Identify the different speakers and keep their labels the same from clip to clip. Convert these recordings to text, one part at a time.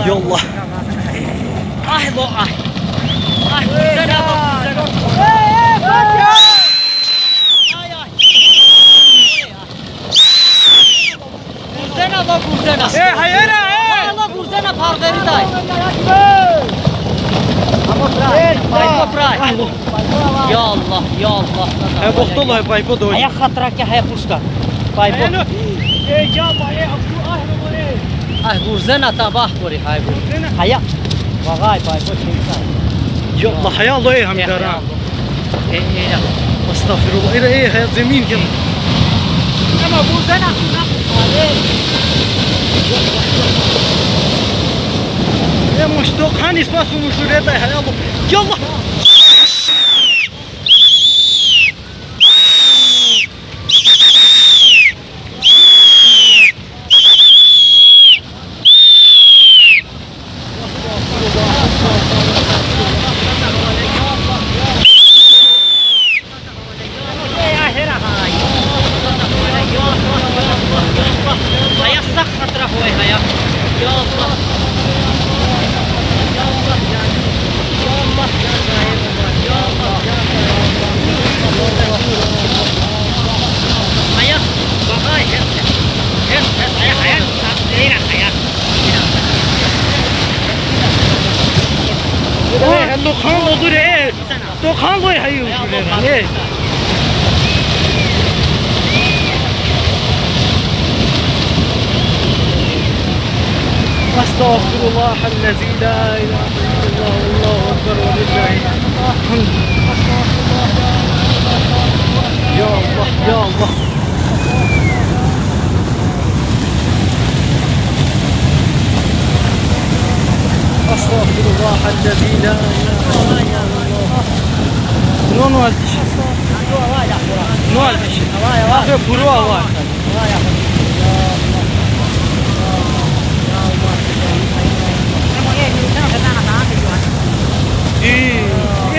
Speaker 1: Yallah.
Speaker 2: Ay lo ay. Ay kursana bak kursana. Ay ay. Kursana bak kursana.
Speaker 1: Hayır.
Speaker 2: Allah kursana pargari day. Paypo pray. Ya Allah ya Allah.
Speaker 1: Boxtolay paypo doy.
Speaker 2: Aya khatra ke hay pushka. Paypo. Ay kursana tabah kori hay bu. Aya. Vagay paypo çeksa.
Speaker 1: Yallah hayal doy hamdara. Estağfirullah. Hayat zemin gel.
Speaker 2: Ama kursana kursana.
Speaker 1: Ya muştu kan ispasu muşureta hayal. Yallah. Dokhan odur Dokhan loy hayır şuraya. Estağfirullah ellezî la ilahe illallah Allahu ekber ve lillahi'l hamd. Ya Allah ya Allah. Estağfirullah ellezî la ilahe illallah. No aldiş. No aldiş. Afe puru var.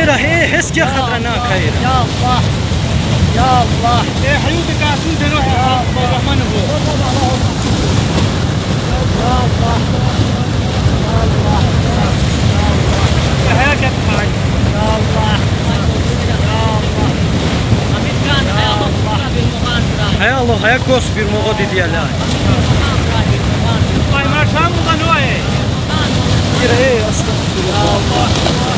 Speaker 1: Era هسكي خطرناك خير
Speaker 2: يا الله يا الله
Speaker 1: حيوتك عسول تروح يا الرحمن ابو
Speaker 2: يا الله يا الله
Speaker 1: هيك تفعل
Speaker 2: يا الله حميد كان يا الله بالمغادرة
Speaker 1: يا الله هيك كوس bir moğadi diyorlar ay marşam bu da ne? Estağfurullah.